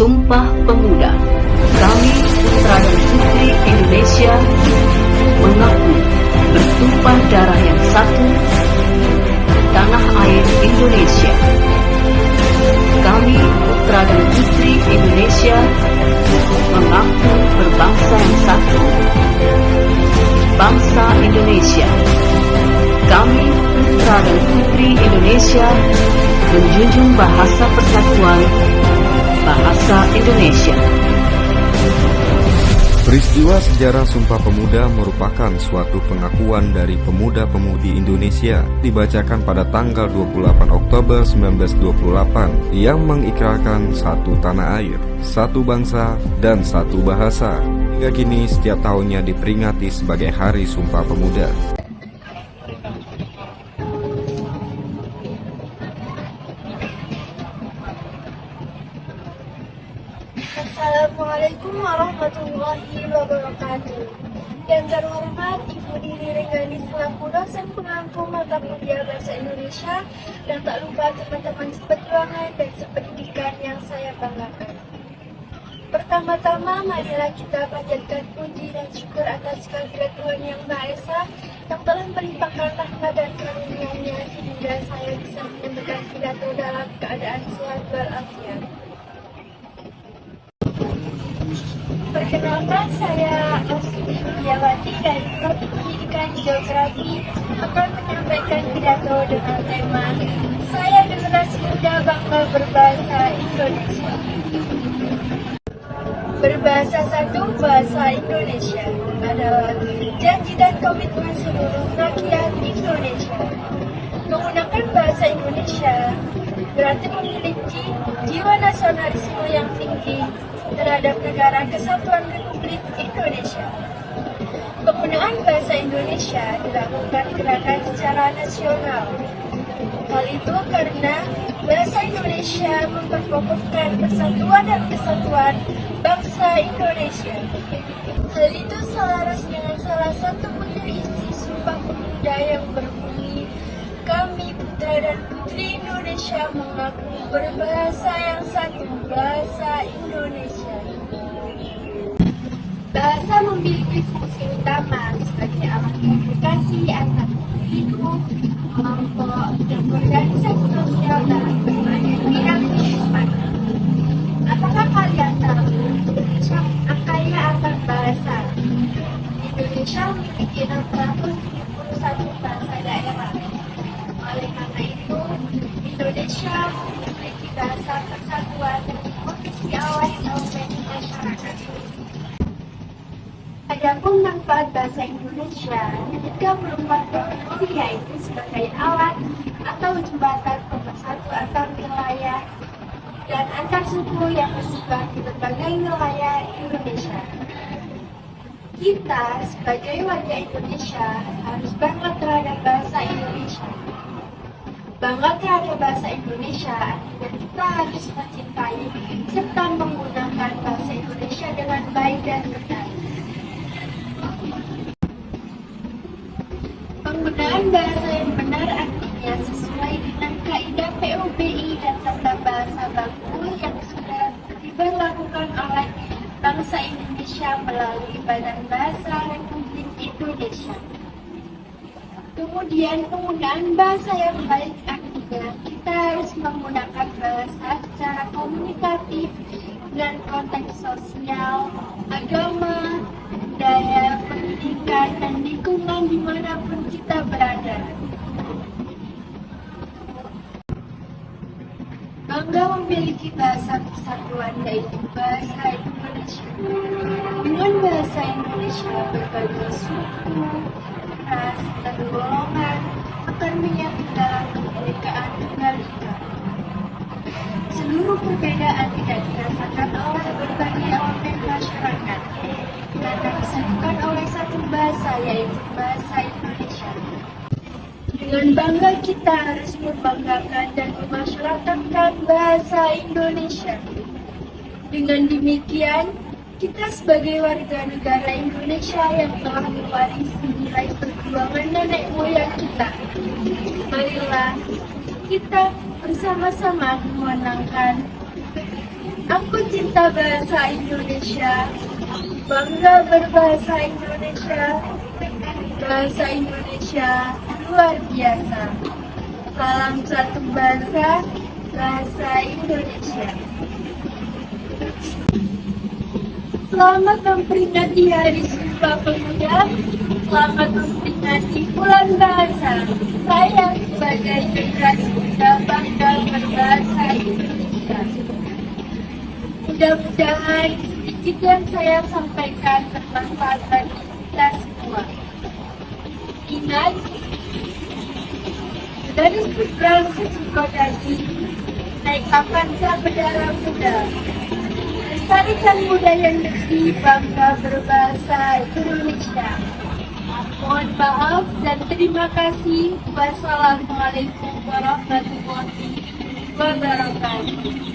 Sumpah Pemuda. Kami, putra dan putri Indonesia, mengaku bertumpah darah yang satu, tanah air Indonesia. Kami, putra dan putri Indonesia, mengaku berbangsa yang satu, bangsa Indonesia. Kami, putra dan putri Indonesia, menjunjung bahasa persatuan, bahasa Indonesia. Peristiwa sejarah Sumpah Pemuda merupakan suatu pengakuan dari pemuda-pemudi Indonesia dibacakan pada tanggal 28 Oktober 1928 yang mengikrarkan satu tanah air, satu bangsa, dan satu bahasa. Hingga kini setiap tahunnya diperingati sebagai Hari Sumpah Pemuda. Assalamualaikum warahmatullahi wabarakatuh. Yang terhormat Ibu Dini Renggani selaku dosen pengampu mata kuliah Bahasa Indonesia, dan tak lupa teman-teman seperjuangan dan sependidikan yang saya banggakan. Pertama-tama marilah kita panjatkan puji dan syukur atas kehadirat Tuhan Yang Maha Esa yang telah melimpahkan rahmat dan karunia-Nya sehingga saya bisa menyampaikan pidato dalam keadaan sehat walafiat. Perkenalkan, saya Astuti Widiawati dari Prodi Pendidikan Geografi akan menyampaikan pidato dengan tema Saya Generasi Muda Bangga Berbahasa Indonesia. Berbahasa satu, bahasa Indonesia adalah janji dan komitmen seluruh rakyat Indonesia. Menggunakan bahasa Indonesia berarti memiliki jiwa nasionalisme yang tinggi terhadap Negara Kesatuan Republik Indonesia. Penggunaan bahasa Indonesia dilakukan gerakan secara nasional. Hal itu karena bahasa Indonesia memperkokohkan persatuan dan kesatuan bangsa Indonesia. Hal itu selaras dengan salah satu butir isi Sumpah Pemuda yang berbunyi, kami putra dan putri Indonesia mengaku berbahasa yang satu, bahasa Indonesia. Bahasa memiliki fungsi utama sebagai alat komunikasi antar individu, kelompok, dan organisasi sosial dalam berbagai bidang kehidupan. Apakah kalian tahu Indonesia kaya akan bahasa? Indonesia memiliki 671 bahasa daerah. Oleh karena itu, Indonesia memiliki bahasa persatuan untuk diawasi oleh masyarakat. Adapun manfaat bahasa Indonesia ketika berupa produksi, yaitu sebagai alat atau jembatan pemersatu antar wilayah dan antar suku yang tersebar di berbagai wilayah Indonesia. Kita sebagai warga Indonesia harus bangga terhadap bahasa Indonesia. Bangga terhadap bahasa Indonesia artinya kita harus mencintai serta menggunakan bahasa Indonesia dengan baik dan benar. Penggunaan bahasa yang benar artinya sesuai dengan kaidah PUBI dan tata bahasa baku yang sudah diberlakukan oleh bangsa Indonesia melalui Badan Bahasa Republik Indonesia. Kemudian penggunaan bahasa yang baik artinya kita harus menggunakan bahasa secara komunikatif dan konteks sosial, agama, budaya, pendidikan, dan lingkungan dimanapun kita berada. Bangga memiliki bahasa persatuan, yaitu bahasa Indonesia. Dengan bahasa Indonesia, berbagai suku, ras, dan golongan akan menyatu dalam kebinekaan Tunggal Ika. Seluruh perbedaan tidak dirasakan oleh berbagai elemen masyarakat, karena disatukan oleh satu bahasa, yaitu bahasa Indonesia. Dengan bangga kita harus membanggakan dan memasyarakatkan bahasa Indonesia. Dengan demikian, kita sebagai warga negara Indonesia yang telah mewarisi nilai perjuangan nenek moyang kita, marilah kita bersama-sama memenangkan Aku cinta bahasa Indonesia, bangga berbahasa Indonesia. Bahasa Indonesia luar biasa. Salam satu bahasa, bahasa Indonesia. Selamat memperingati Hari Sumpah Pemuda. Selamat memperingati Bulan Bahasa. Saya sebagai generasi muda bangga berbahasa Indonesia. Mudah-mudahan sedikit yang saya sampaikan bermanfaat bagi kita semua. Ingat, dari seberang ke Sukodadi, naik Avanza berdarah muda. Lestarikan budaya negeri, bangga berbahasa Indonesia. Mohon maaf dan terima kasih. Wassalamualaikum warahmatullahi wabarakatuh.